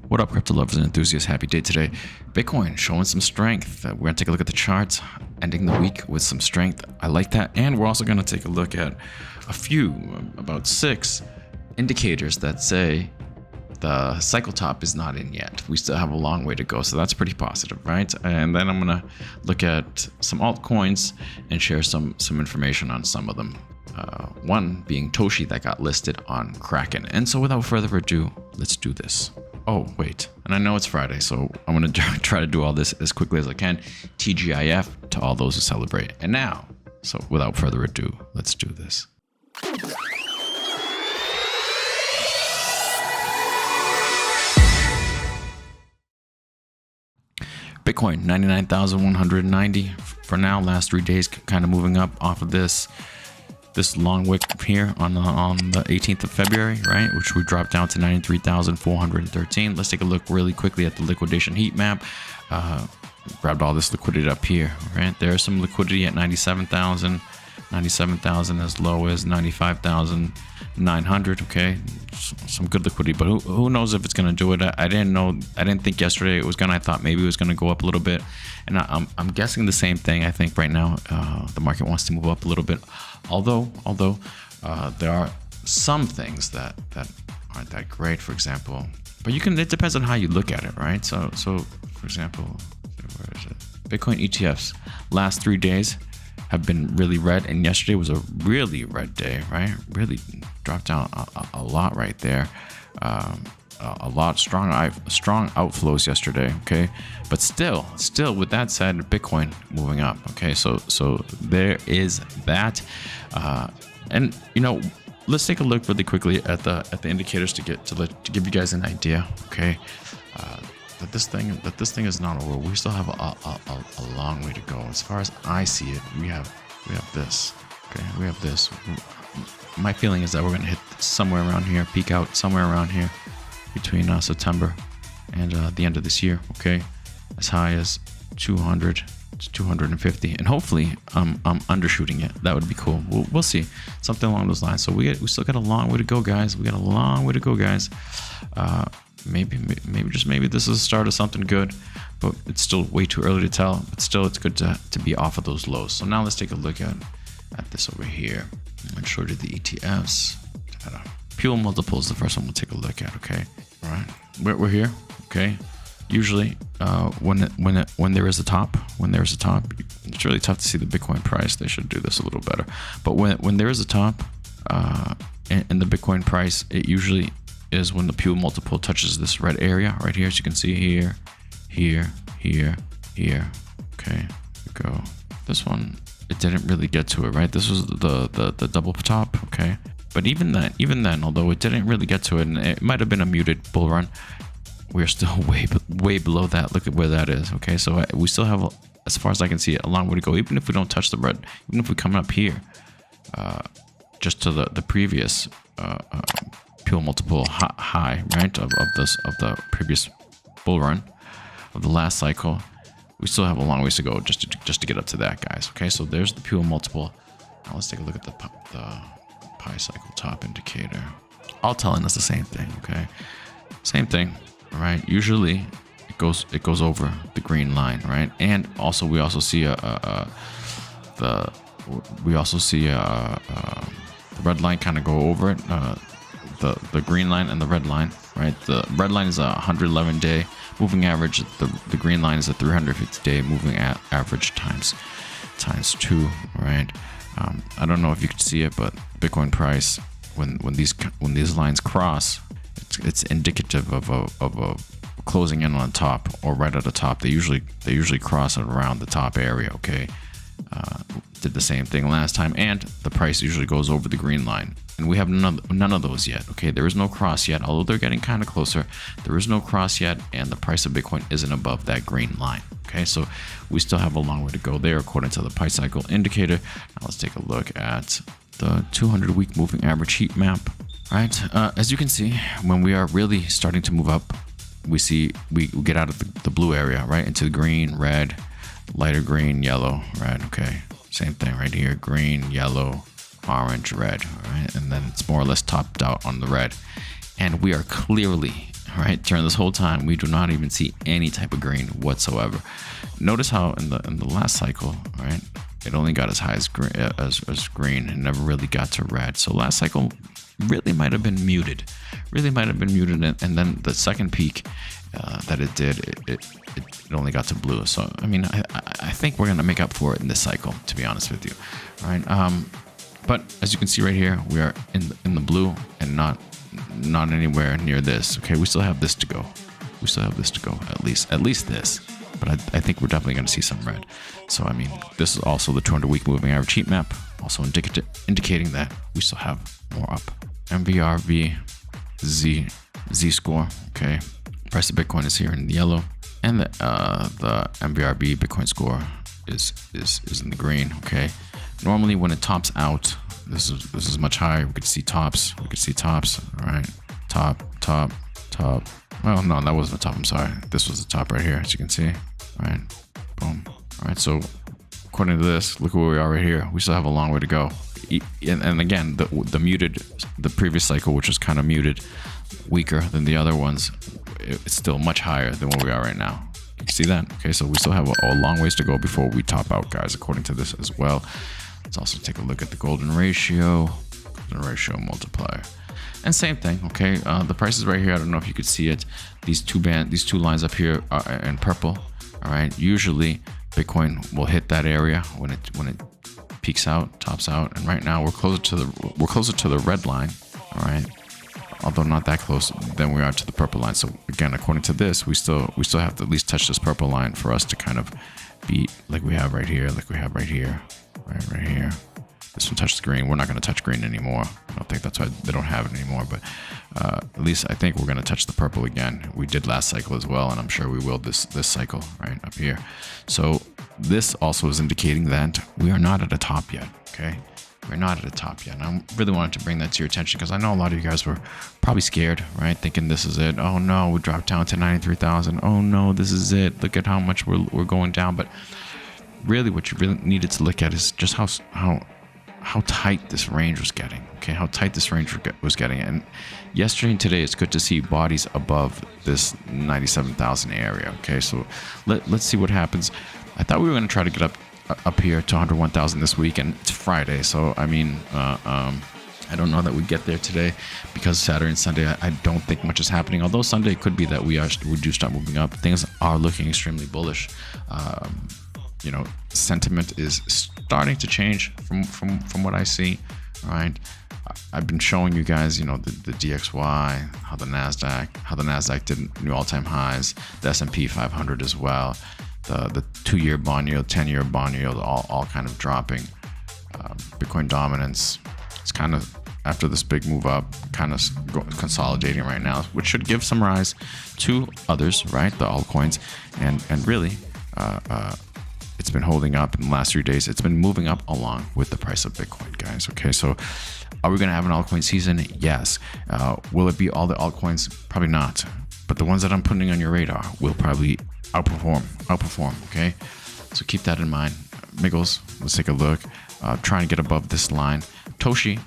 What up, crypto lovers and enthusiasts? Happy day today. Bitcoin showing some strength. We're going to take a look at the charts, ending the week with some strength. I like that. And we're also going to take a look at about 6 indicators that say the cycle top is not in yet. We still have a long way to go. So that's pretty positive, right? And then I'm going to look at some altcoins and share some information on some of them. One being Toshi that got listed on Kraken. And so without further ado, let's do this. Oh, wait. And I know it's Friday, so I'm going to try to do all this as quickly as I can. TGIF to all those who celebrate. And now, so without further ado, let's do this. Bitcoin, 99,190 for now. Last 3 days kind of moving up off of this long wick here on the 18th of February, right? Which we dropped down to 93,413. Let's take a look really quickly at the liquidation heat map. Grabbed all this liquidity up here, right? There's some liquidity at 97,000 as low as 95,900. Okay, some good liquidity, but who knows if it's gonna do it? I didn't think yesterday it was gonna. I thought maybe it was gonna go up a little bit, and I'm guessing the same thing. I think right now the market wants to move up a little bit, although there are some things that aren't that great, for example. But it depends on how you look at it, right? So for example, where is it? Bitcoin ETFs last 3 days have been really red, and yesterday was a really red day, right? Really dropped down a lot right there. A lot strong outflows yesterday. Okay, but still with that said, Bitcoin moving up. Okay, so there is that, and let's take a look really quickly at the indicators to give you guys an idea. Okay, that this thing is not over. We still have a long way to go. As far as I see it, we have this. Okay, we have this. My feeling is that we're gonna hit somewhere around here, peak out somewhere around here between September and the end of this year. Okay, as high as 200 to 250, and hopefully I'm undershooting it. That would be cool. We'll see, something along those lines. So we still got a long way to go, guys. Maybe this is the start of something good, but it's still way too early to tell. But still, it's good to be off of those lows. So now let's take a look at this over here. I'm show you the ETFs. Pure multiples, the first one we'll take a look at. Okay, all right, we're here. Okay, usually when there is a top, it's really tough to see the Bitcoin price. They should do this a little better. But when there is a top in the Bitcoin price, it usually is when the Pure multiple touches this red area right here, as you can see here. Okay, here we go. This one, it didn't really get to it, right? This was the double top. Okay, but even then, although it didn't really get to it, and it might have been a muted bull run, we're still way below that. Look at where that is. Okay, so we still have, as far as I can see, a long way to go. Even if we don't touch the red, even if we come up here, just to the previous Pure multiple high, right, of the previous bull run of the last cycle, we still have a long ways to go just to get up to that, guys. Okay, so there's the Pure multiple. Now let's take a look at the pi cycle top indicator. All telling us the same thing. Okay, same thing. All right, usually it goes over the green line, right? And also we also see the red line kind of go over it. The green line and the red line, right? The red line is a 111-day moving average. The green line is a 350-day moving average times 2, right? I don't know if you can see it, but Bitcoin price, when these lines cross, it's indicative of a closing in on top or right at the top. They usually cross it around the top area. Okay, did the same thing last time, and the price usually goes over the green line. And we have none of those yet. Okay, there is no cross yet, although they're getting kind of closer. There is no cross yet, and the price of Bitcoin isn't above that green line. Okay, so we still have a long way to go there according to the pi cycle indicator. Now let's take a look at the 200-week moving average heat map. Right, as you can see, when we are really starting to move up, we get out of the blue area, right, into the green, red, lighter green, yellow, red. Okay, same thing right here: green, yellow, orange, red. All right, and then it's more or less topped out on the red, and we are clearly All right, during this whole time, we do not even see any type of green whatsoever. Notice how in the last cycle, all right, it only got as high as green and never really got to red. So last cycle really might have been muted, and then the second peak that it did, it only got to blue. So I mean, I think we're gonna make up for it in this cycle, to be honest with you. All right, but as you can see right here, we are in the blue and not anywhere near this. Okay, we still have this to go. At least this. But I think we're definitely going to see some red. So I mean, this is also the 200-week moving average heat map, also indicating that we still have more up. MVRV Z score. Okay, price of Bitcoin is here in the yellow, and the MVRV Bitcoin score is in the green. Okay, normally when it tops out, this is much higher. We could see tops. All right, top. Well, no, that wasn't the top. I'm sorry. This was the top right here, as you can see. All right, boom. All right, so according to this, look where we are right here. We still have a long way to go. And again, the previous cycle, which was kind of muted, weaker than the other ones, it's still much higher than where we are right now. You can see that? Okay, so we still have a long ways to go before we top out, guys, according to this as well. Let's also take a look at the golden ratio multiplier. And same thing, okay? The prices right here, I don't know if you could see it. These two lines up here are in purple. All right. Usually Bitcoin will hit that area when it peaks out, tops out, and right now we're closer to the red line. All right. Although not that close than we are to the purple line. So again, according to this, we still have to at least touch this purple line for us to kind of beat like we have right here, right here. This one touched the green. We're not going to touch green anymore. I don't think that's why they don't have it anymore. But at least I think we're going to touch the purple again. We did last cycle as well, and I'm sure we will this cycle right up here. So this also is indicating that we are not at a top yet. Okay, we're not at a top yet. And I really wanted to bring that to your attention because I know a lot of you guys were probably scared, right? Thinking this is it. Oh no, we dropped down to 93,000. Oh no, this is it. Look at how much we're going down. But really, what you really needed to look at is just how tight this range was getting. Okay, how tight this range was getting. And yesterday and today, it's good to see bodies above this 97,000 area. Okay, so let's see what happens. I thought we were going to try to get up here to 101,000 this week, and it's Friday. So I mean, I don't know that we get there today because Saturday and Sunday, I don't think much is happening. Although Sunday could be that we do start moving up. Things are looking extremely bullish. You know, sentiment is starting to change from what I see. All right, I've been showing you guys, you know, the DXY, how the Nasdaq did new all-time highs, the S&P 500 as well, the 2-year bond yield, 10-year bond yield, all kind of dropping. Bitcoin dominance, it's kind of after this big move up, kind of consolidating right now, which should give some rise to others, right? The altcoins, and really. It's been holding up in the last 3 days. It's been moving up along with the price of Bitcoin, guys. Okay, so are we going to have an altcoin season? Yes. Will it be all the altcoins? Probably not. But the ones that I'm putting on your radar will probably outperform. Okay, so keep that in mind. Miggles, let's take a look. Trying to get above this line. Toshi,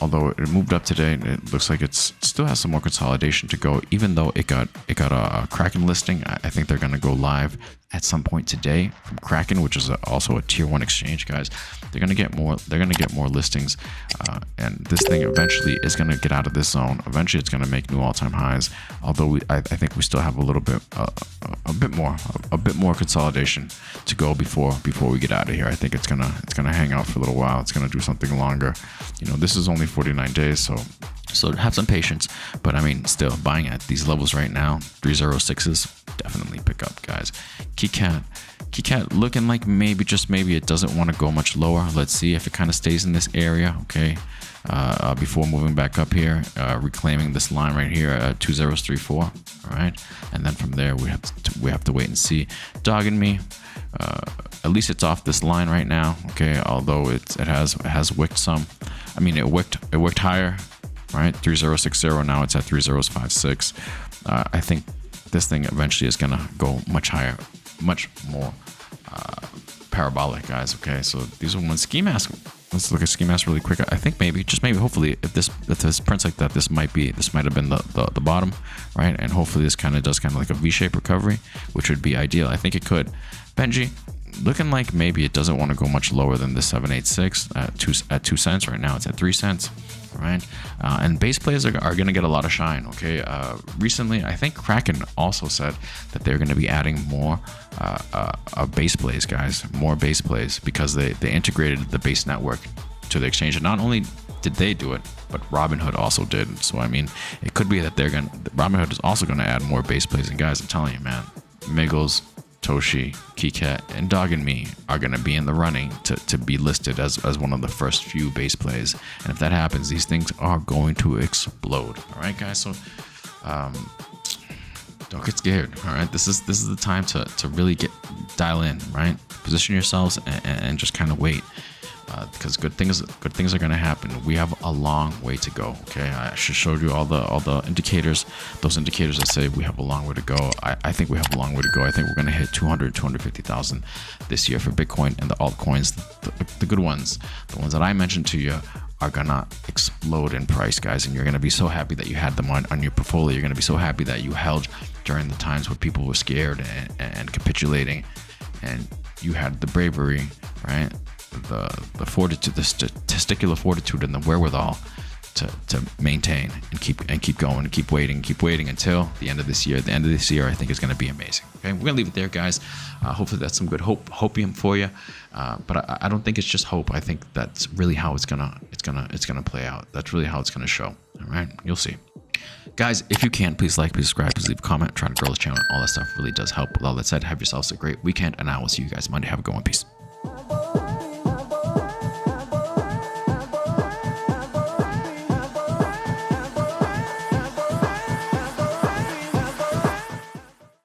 although it moved up today, it looks like it still has some more consolidation to go. Even though it got a Kraken listing, I think they're going to go live at some point today from Kraken, which is also a tier 1 exchange, guys. They're going to get more listings, and this thing eventually is going to get out of this zone. Eventually, it's going to make new all-time highs. Although I think we still have a little bit, a bit more consolidation to go before we get out of here. I think it's gonna hang out for a little while. It's gonna do something longer. You know, this is only 49 days, so have some patience. But I mean, still buying at these levels right now, 306s, definitely pick up, guys. KeyCat looking like maybe, just maybe, it doesn't want to go much lower. Let's see if it kind of stays in this area, okay, before moving back up here, reclaiming this line right here at 2034. All right, and then from there we have to wait and see. Dogging me, at least it's off this line right now, okay, although it has wicked some. I mean, it wicked higher, right? 3060, now it's at 3056. I think this thing eventually is gonna go much higher, much more parabolic, guys. Okay, so these are one ski mask. let's look at ski mask really quick. I think maybe, just maybe, hopefully, if this prints like that, this might have been the bottom, right? And hopefully this kind of does kind of like a V-shaped recovery, which would be ideal. I think it could. Benji, looking like maybe it doesn't want to go much lower than the 786 at 2 cents. Right now it's at 3 cents. Right, and base plays are going to get a lot of shine. Okay, recently I think Kraken also said that they're going to be adding more base plays, guys, more base plays, because they integrated the base network to the exchange. And not only did they do it, but Robinhood also did. So I mean, it could be that Robinhood is also going to add more base plays. And guys, I'm telling you, man, Miggles, Toshi, Keycat, and Dog and Me are going to be in the running to be listed as one of the first few base plays. And if that happens, these things are going to explode. All right, guys. So don't get scared. All right, this is the time to really dial in. Right, position yourselves and just kind of wait. Because good things are going to happen. We have a long way to go. Okay, I should show you all the indicators. Those indicators that say we have a long way to go. I think we have a long way to go. I think we're going to hit 250,000 this year for Bitcoin, and the altcoins, the good ones, the ones that I mentioned to you, are gonna explode in price, guys. And you're gonna be so happy that you had them on your portfolio. You're gonna be so happy that you held during the times where people were scared and capitulating, and you had the bravery, right? The fortitude, the testicular fortitude, and the wherewithal to maintain and keep going and keep waiting until the end of this year. The end of this year, I think, is going to be amazing. Okay, we're gonna leave it there, guys. Hopefully that's some good hopium for you. But I don't think it's just hope. I think that's really how it's gonna play out. That's really how it's gonna show. All right, you'll see. Guys, if you can, please like, please subscribe, please leave a comment. Trying to grow this channel. All that stuff really does help. With all that said, have yourselves a great weekend, and I will see you guys Monday. Have a good one. Peace.